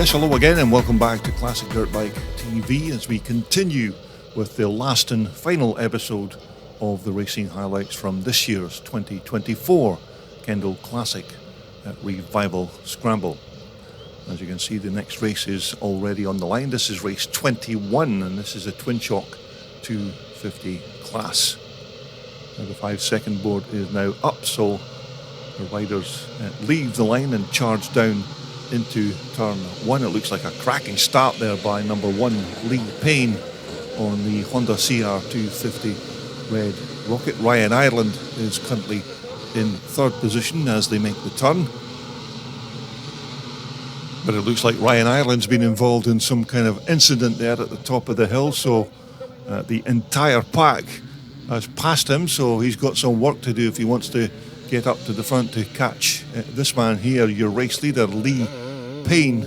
Yes, hello again and welcome back to Classic Dirt Bike TV as we continue with the last and final episode of the racing highlights from this year's 2024 Kendal Classic Revival Scramble. As you can see, the next race is already on the line. This is race 21 and this is a twin shock 250 class. Now the 5-second board is now up, so the riders leave the line and charge down into turn one. It looks like a cracking start there by number one, Lee Payne, on the Honda CR250 Red Rocket. Ryan Ireland is currently in third position as they make the turn. But it looks like Ryan Ireland's been involved in some kind of incident there at the top of the hill, so the entire pack has passed him, so he's got some work to do if he wants to get up to the front to catch this man here, your race leader, Lee Payne.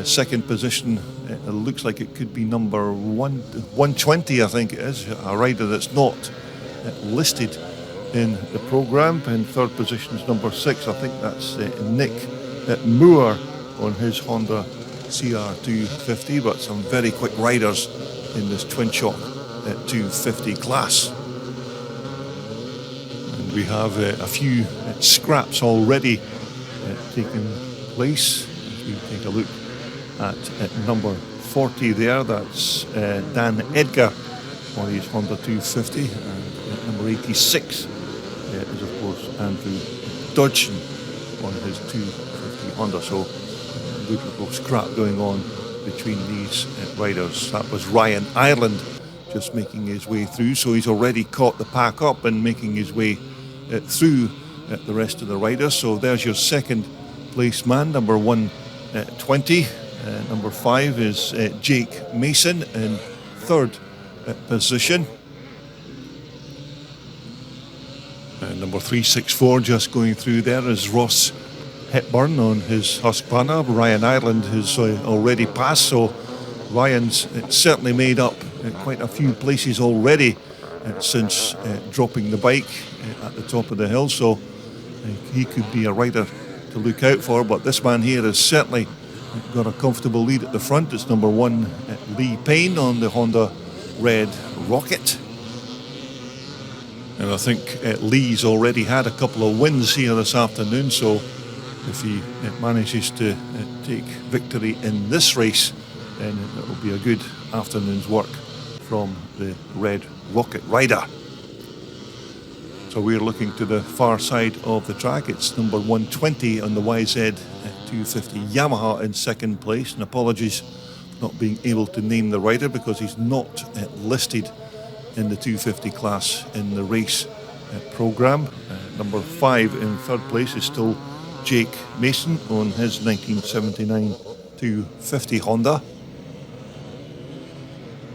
Second position, it looks like it could be number 120, I think it is, a rider that's not listed in the programme. In third position is number 6, I think that's Nick Moore on his Honda CR250, but some very quick riders in this twin shock 250 class. And we have a few scraps already taking place. As we take a look at number 40 there, that's Dan Edgar on his Honda 250, and at number 86 is of course Andrew Dodson on his 250 Honda. So good little scrap going on between these riders. That was Ryan Ireland just making his way through, so he's already caught the pack up and making his way through the rest of the riders. So there's your second place man, number 120. Number 5 is Jake Mason in third position. Number 364 just going through there is Ross Hepburn on his Husqvarna. Ryan Ireland has already passed, so Ryan's certainly made up quite a few places already since dropping the bike at the top of the hill, so he could be a rider to look out for. But this man here has certainly got a comfortable lead at the front. It's number 1 Lee Payne on the Honda Red Rocket, and I think Lee's already had a couple of wins here this afternoon, so if he manages to take victory in this race, then it will be a good afternoon's work from the Red Rocket rider. So we're looking to the far side of the track. It's number 120 on the YZ 250 Yamaha in second place, and apologies not being able to name the rider because he's not listed in the 250 class in the race programme. Number 5 in third place is still Jake Mason on his 1979 250 Honda.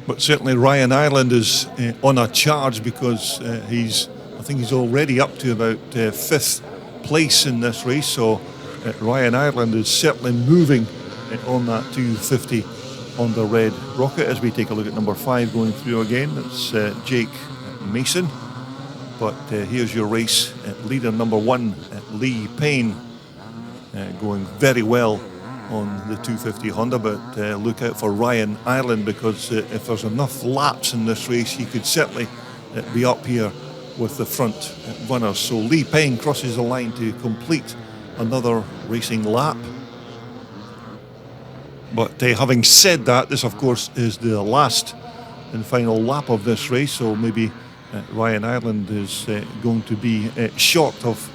But certainly Ryan Ireland is on a charge because I think he's already up to about 5th place in this race. So Ryan Ireland is certainly moving on that 250 on the Red Rocket. As we take a look at number 5 going through again, it's Jake Mason. But here's your race leader, number 1 Lee Payne, going very well on the 250 Honda, but look out for Ryan Ireland because if there's enough laps in this race, he could certainly be up here with the front runners. So Lee Payne crosses the line to complete another racing lap. But having said that, this of course is the last and final lap of this race, so maybe Ryan Ireland is going to be short of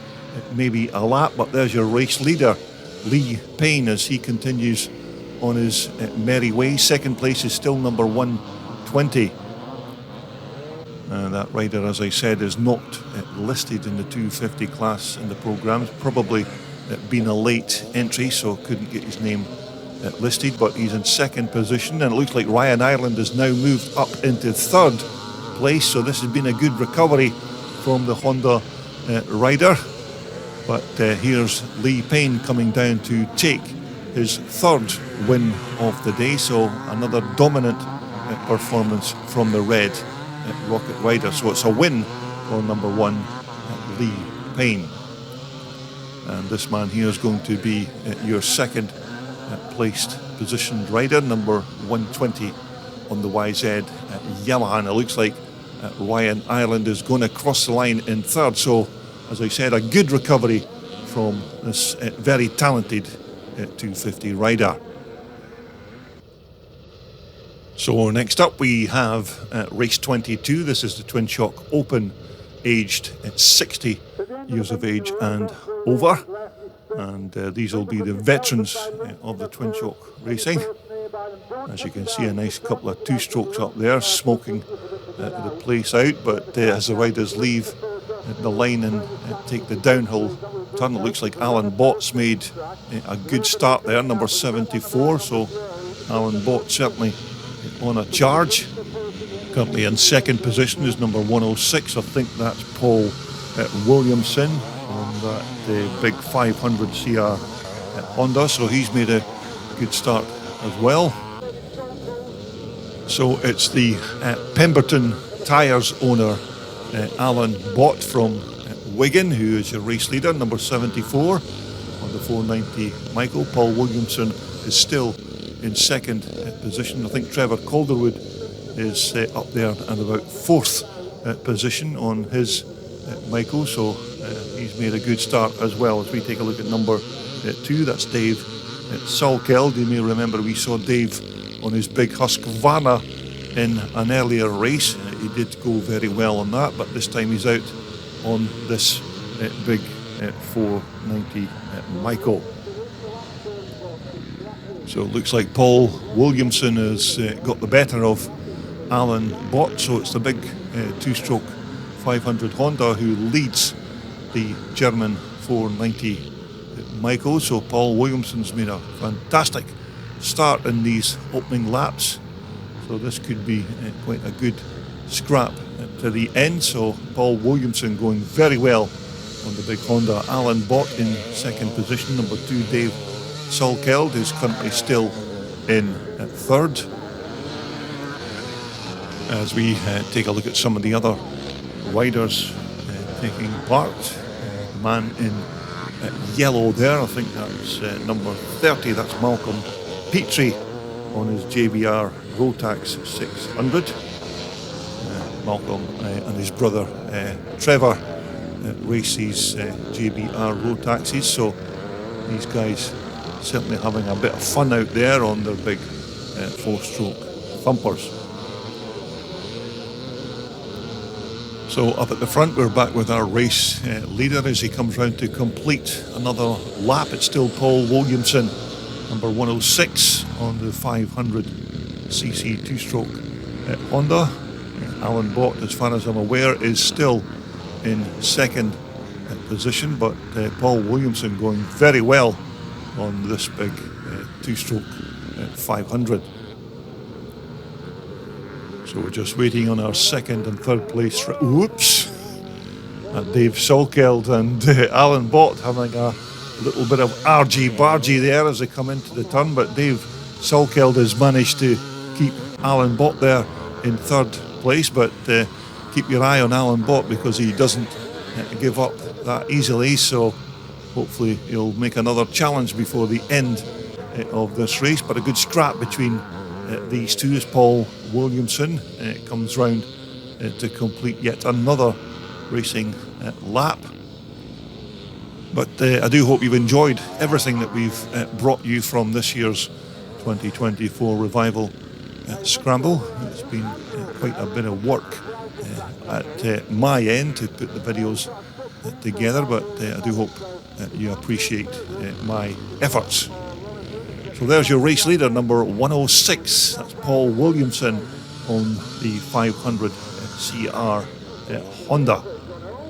maybe a lap, but there's your race leader, Lee Payne, as he continues on his merry way. Second place is still number 120. That rider, as I said, is not listed in the 250 class in the programme. Probably been a late entry, so couldn't get his name listed, but he's in second position, and it looks like Ryan Ireland has now moved up into third place, so this has been a good recovery from the Honda rider. But here's Lee Payne coming down to take his third win of the day, so another dominant performance from the Red Rocket rider. So it's a win for number 1 Lee Payne. And this man here is going to be your second placed positioned rider, number 120 on the YZ Yamaha. And it looks like Ryan Ireland is going to cross the line in third. So, as I said, a good recovery from this very talented 250 rider. So next up we have race 22. This is the Twin Shock Open, aged 60 years of age and over. And these will be the veterans of the Twin Shock racing. As you can see, a nice couple of two-strokes up there, smoking the place out. But as the riders leave the line and take the downhill turn, it looks like Alan Bott's made a good start there, number 74. So Alan Bott certainly on a charge. Currently in second position is number 106. I think that's Paul Williamson on that big 500 CR Honda. So he's made a good start as well. So it's the Pemberton Tyres owner, Alan Bott from Wigan, who is your race leader, number 74 on the 490 Michael. Paul Williamson is still in second position. I think Trevor Calderwood is up there and about fourth position on his Michael. So he's made a good start as well. As we take a look at number 2, that's Dave Salkeld. You may remember we saw Dave on his big Husqvarna in an earlier race. He did go very well on that, but this time he's out on this big 490 Michael. So it looks like Paul Williamson has got the better of Alan Bott. So it's the big two-stroke 500 Honda who leads the German 490 Michael. So Paul Williamson's made a fantastic start in these opening laps. So this could be quite a good scrap to the end. So Paul Williamson going very well on the big Honda. Alan Bott in second position. Number 2, Dave Salkeld, who's currently still in third. As we take a look at some of the other riders taking part. The man in yellow there, I think that's number 30, that's Malcolm Petrie on his JBR Rotax 600. Malcolm and his brother Trevor race these JBR Rotaxes, so these guys certainly having a bit of fun out there on their big 4-stroke thumpers. So up at the front we're back with our race leader as he comes round to complete another lap. It's still Paul Williamson, number 106 on the 500cc 2-stroke Honda. Alan Bott, as far as I'm aware, is still in second position, but Paul Williamson going very well on this big 2-stroke 500. So we're just waiting on our second and third place. Dave Salkeld and Alan Bott having a little bit of argy-bargy there as they come into the turn, but Dave Salkeld has managed to keep Alan Bott there in third place, but keep your eye on Alan Bott because he doesn't give up that easily, so hopefully he'll make another challenge before the end of this race. But a good scrap between these two as Paul Williamson comes round to complete yet another racing lap. But I do hope you've enjoyed everything that we've brought you from this year's 2024 Revival Scramble. It's been quite a bit of work at my end to put the videos together, but I do hope you appreciate my efforts. So there's your race leader, number 106. That's Paul Williamson on the 500 CR Honda.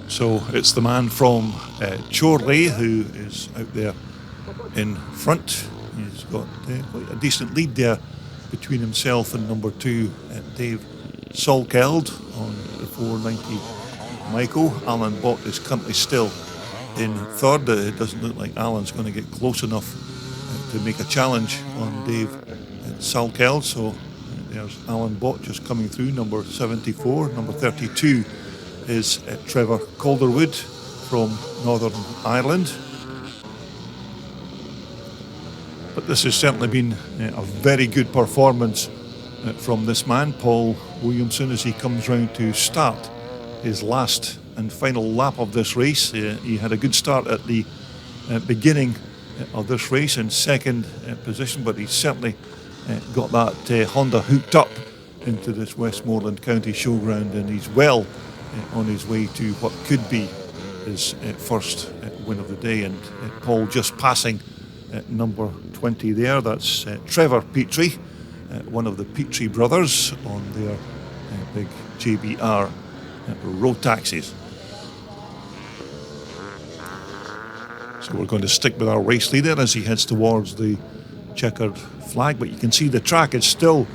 So it's the man from Chorley who is out there in front. He's got quite a decent lead there between himself and number 2, Dave Salkeld on the 490 Michael. Alan Bott is currently still in third. It doesn't look like Alan's going to get close enough to make a challenge on Dave Salkeld. So there's Alan Bott just coming through, number 74. Number 32 is Trevor Calderwood from Northern Ireland. But this has certainly been a very good performance from this man, Paul Williamson, as he comes round to start his last and final lap of this race. He had a good start at the beginning of this race in second position, but he's certainly got that Honda hooked up into this Westmoreland County Showground, and he's well on his way to what could be his first win of the day. And Paul just passing number 20 there. That's Trevor Petrie, one of the Petrie brothers on their big JBR road taxis. So we're going to stick with our race leader as he heads towards the checkered flag, but you can see the track is still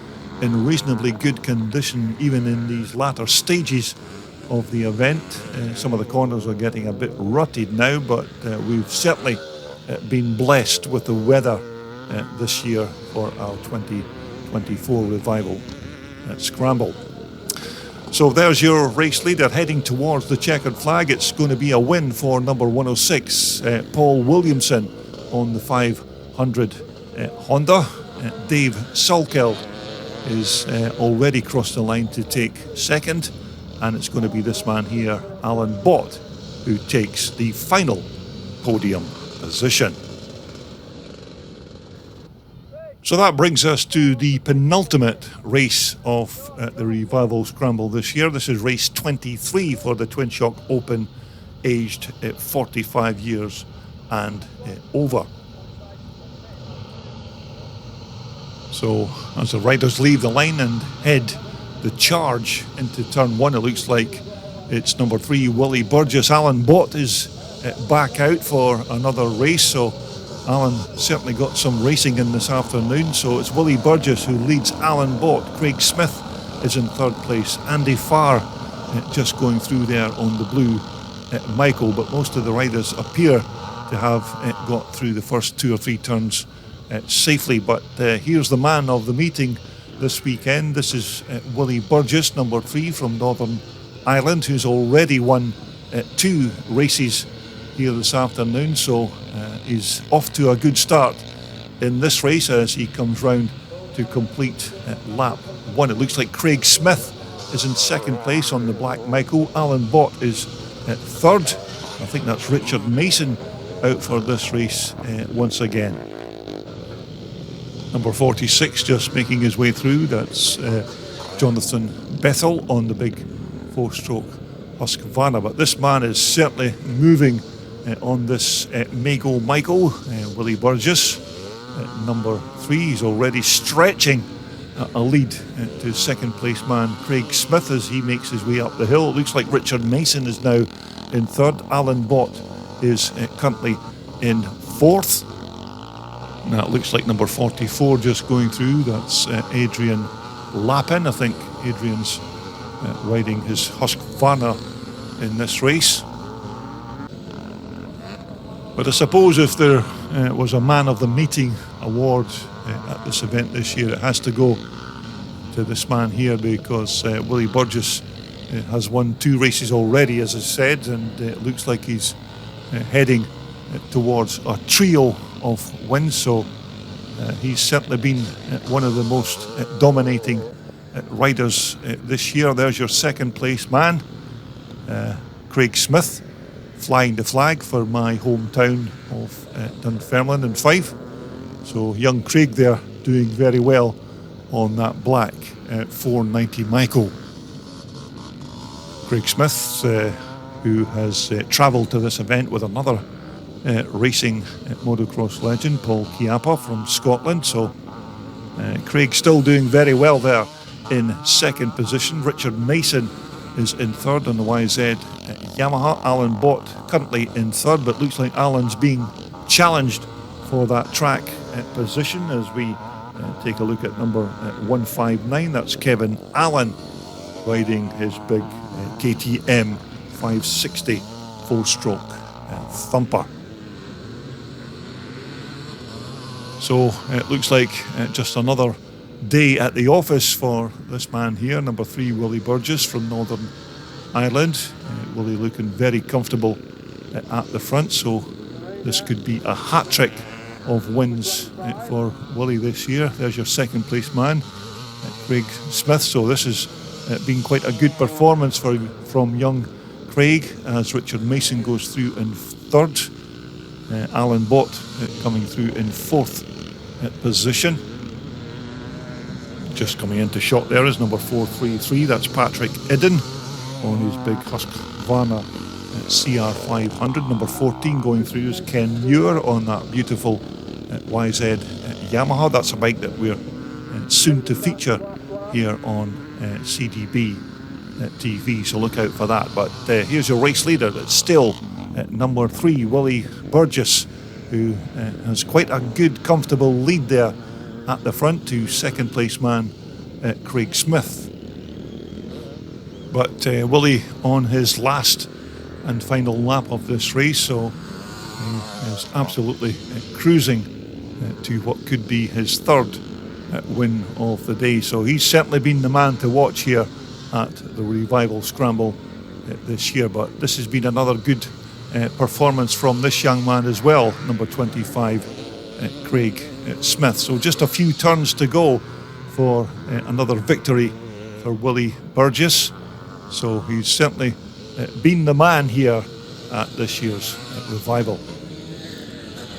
in reasonably good condition even in these latter stages of the event. Some of the corners are getting a bit rutted now, but we've certainly been blessed with the weather this year for our 2024 Revival Scramble. So there's your race leader heading towards the checkered flag. It's going to be a win for number 106, Paul Williamson, on the 500 Honda. Dave Sulkel is already crossed the line to take second, and it's going to be this man here, Alan Bott, who takes the final podium position. So that brings us to the penultimate race of the Revival Scramble this year. This is race 23 for the Twin Shock Open, aged 45 years and over. So as the riders leave the line and head the charge into turn one, it looks like it's number 3, Willie Burgess. Alan Bott is back out for another race, so Alan certainly got some racing in this afternoon. So it's Willie Burgess who leads Alan Bott. Craig Smith is in third place. Andy Farr just going through there on the blue Michael, but most of the riders appear to have got through the first 2 or 3 turns safely. But here's the man of the meeting this weekend. This is Willie Burgess, number 3 from Northern Ireland, who's already won 2 races here this afternoon, so he's off to a good start in this race as he comes round to complete lap 1. It looks like Craig Smith is in second place on the Black Michael. Alan Bott is at third. I think that's Richard Mason out for this race once again. Number 46 just making his way through. That's Jonathan Bethel on the big 4-stroke Husqvarna. But this man is certainly moving on this Mago Michael. Willie Burgess number 3. He's already stretching a lead to second place man Craig Smith as he makes his way up the hill. It looks like Richard Mason is now in third. Alan Bott is currently in fourth. Now it looks like number 44 just going through. That's Adrian Lappin. I think Adrian's riding his Husqvarna in this race. But I suppose if there was a Man of the Meeting award at this event this year, it has to go to this man here, because Willie Burgess has won 2 races already, as I said, and it looks like he's heading towards a trio of wins. So he's certainly been one of the most dominating riders this year. There's your second place man, Craig Smith, flying the flag for my hometown of Dunfermline and Fife. So young Craig there doing very well on that black 490 Michael. Craig Smith, who has travelled to this event with another racing motocross legend, Paul Chiappa from Scotland. So Craig still doing very well there in second position. Richard Mason is in third on the YZ Yamaha. Alan Bott currently in third, but looks like Alan's being challenged for that track position as we take a look at number 159. That's Kevin Allen riding his big KTM 560 4-stroke thumper. So it looks like just another day at the office for this man here, number 3, Willie Burgess from Northern Ireland. Willie looking very comfortable at the front, so this could be a hat-trick of wins for Willie this year. There's your second place man, Craig Smith. So this has been quite a good performance from young Craig, as Richard Mason goes through in third. Alan Bott coming through in fourth position. Just coming into shot there is number 433. That's Patrick Idden on his big Husqvarna CR500. Number 14 going through is Ken Muir on that beautiful YZ Yamaha. That's a bike that we're soon to feature here on CDB TV, so look out for that. But here's your race leader. It's still number 3, Willie Burgess, who has quite a good, comfortable lead there at the front to second place man Craig Smith. But Willie on his last and final lap of this race, so he is absolutely cruising to what could be his third win of the day. So he's certainly been the man to watch here at the Revival Scramble this year. But this has been another good performance from this young man as well, number 25 Craig Smith. So just a few turns to go for another victory for Willie Burgess. So he's certainly been the man here at this year's Revival.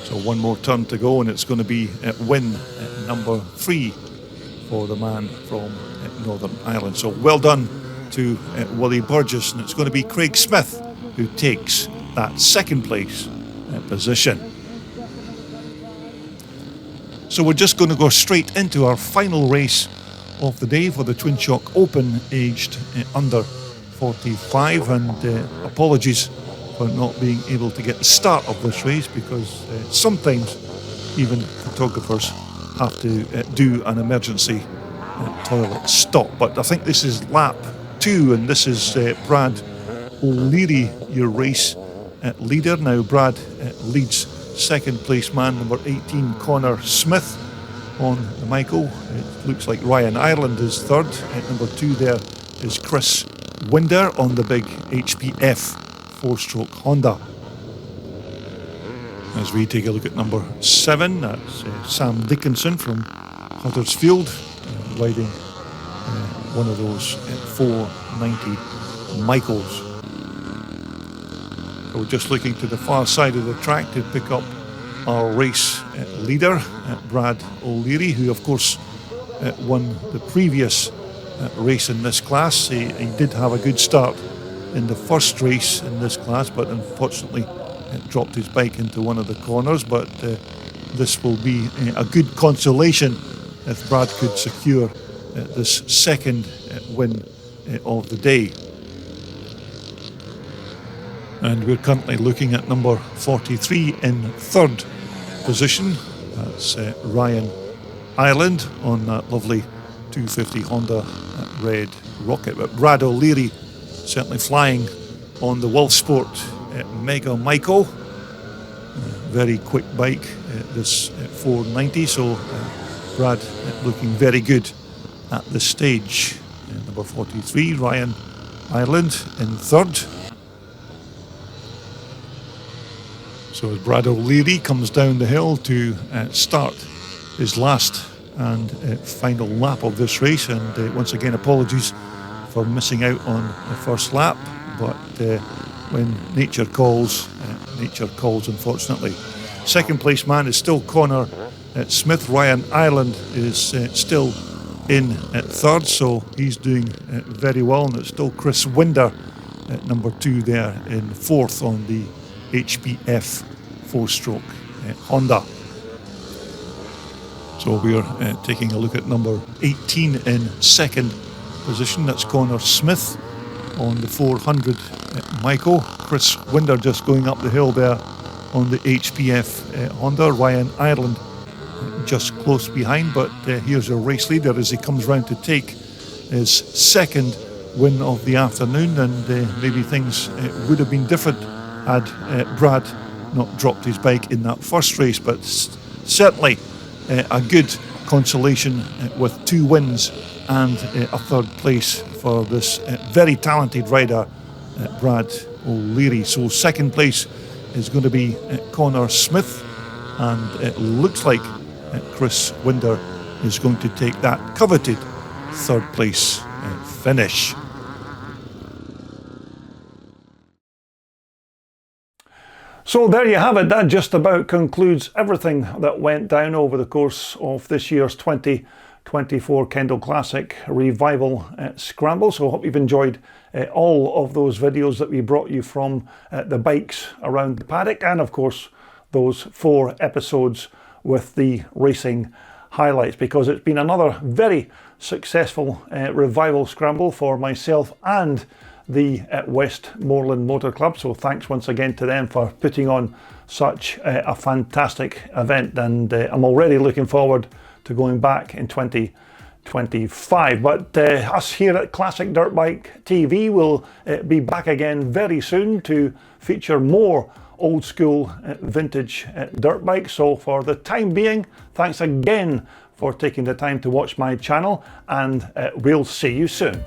So one more turn to go, and it's going to be win number 3 for the man from Northern Ireland. So well done to Willie Burgess, and it's going to be Craig Smith who takes that second place position. So we're just going to go straight into our final race of the day for the Twin Shock Open, aged under 45, and apologies for not being able to get the start of this race, because sometimes even photographers have to do an emergency toilet stop. But I think this is lap 2, and this is Brad O'Leary, your race leader. Now Brad leads second place man number 18 Connor Smith on the Michael. It looks like Ryan Ireland is third. Number 2 there is Chris Winder on the big HPF 4-stroke Honda. As we take a look at number 7, that's Sam Dickinson from Huddersfield, riding one of those 490 Michaels. So we're just looking to the far side of the track to pick up our race leader, Brad O'Leary, who of course won the previous race in this class. He did have a good start in the first race in this class, but unfortunately dropped his bike into one of the corners. But this will be a good consolation if Brad could secure this second win of the day. And we're currently looking at number 43 in third position. That's Ryan Ireland on that lovely 250 Honda Red Rocket. But Brad O'Leary certainly flying on the Wolfsport Mega Michael. Very quick bike, this 490. So Brad looking very good at this stage. Number 43, Ryan Ireland in third. So as Brad O'Leary comes down the hill to start his last and final lap of this race, and once again apologies for missing out on the first lap, but when nature calls unfortunately. Second place man is still Connor Smith. Ryan Ireland is still in at third, so he's doing very well, and it's still Chris Winder at number 2 there in fourth on the HPF 4-stroke Honda. So we're taking a look at number 18 in second position. That's Connor Smith on the 400 Michael. Chris Winder just going up the hill there on the HPF Honda. Ryan Ireland just close behind, but here's our race leader as he comes round to take his second win of the afternoon, and maybe things would have been different had Brad not dropped his bike in that first race, but certainly a good consolation with 2 wins and a third place for this very talented rider, Brad O'Leary. So second place is going to be Connor Smith and it looks like Chris Winder is going to take that coveted third place finish. So there you have it. That just about concludes everything that went down over the course of this year's 2024 Kendal Classic Revival Scramble. So I hope you've enjoyed all of those videos that we brought you from the bikes around the paddock, and of course those 4 episodes with the racing highlights, because it's been another very successful revival scramble for myself and the Westmoreland Motor Club. So thanks once again to them for putting on such a fantastic event, and I'm already looking forward to going back in 2025. But us here at Classic Dirt Bike TV will be back again very soon to feature more old school vintage dirt bikes. So for the time being, thanks again for taking the time to watch my channel, and we'll see you soon.